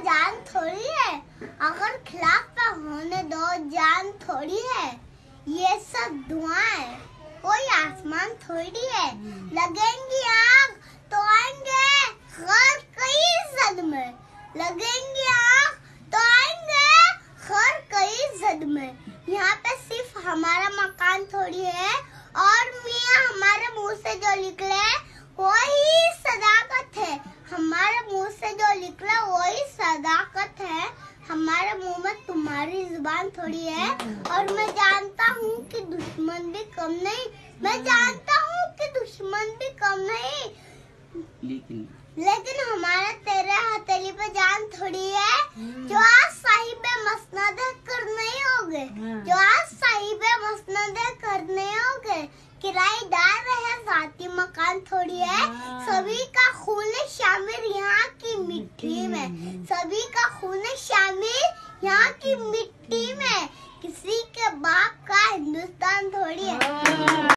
जान थोड़ी है, अगर खिलाफ पे होने दो जान थोड़ी है। ये सब धुआं कोई आसमान थोड़ी है। लगेंगी आग तो आएंगे हर कई सदमे, लगेंगी आग तो आएंगे हर कई सदमे। यहाँ पे सिर्फ हमारा मकान थोड़ी है और मियाँ हमारे मुंह से जो निकले वही सदाकत है। हमारे मुंह से जो निकला वही सदाकत है। हमारे मुंह में तुम्हारी जुबान थोड़ी है। और मैं जानता हूँ कि दुश्मन भी कम नहीं, मैं जानता हूँ कि दुश्मन भी कम नहीं, लेकिन हमारा तेरे हथेली पे जान थोड़ी है। जो आज साहिब मसनद करने होगे, जो आज साहिब मसनद करने होगे, किराएदार रहे साथी मकान थोड़ी है। सभी का खून शामिल यहाँ की मिट्टी में, सभी का खून शामिल यहाँ की मिट्टी में। किसी के बाप का हिंदुस्तान थोड़ी है।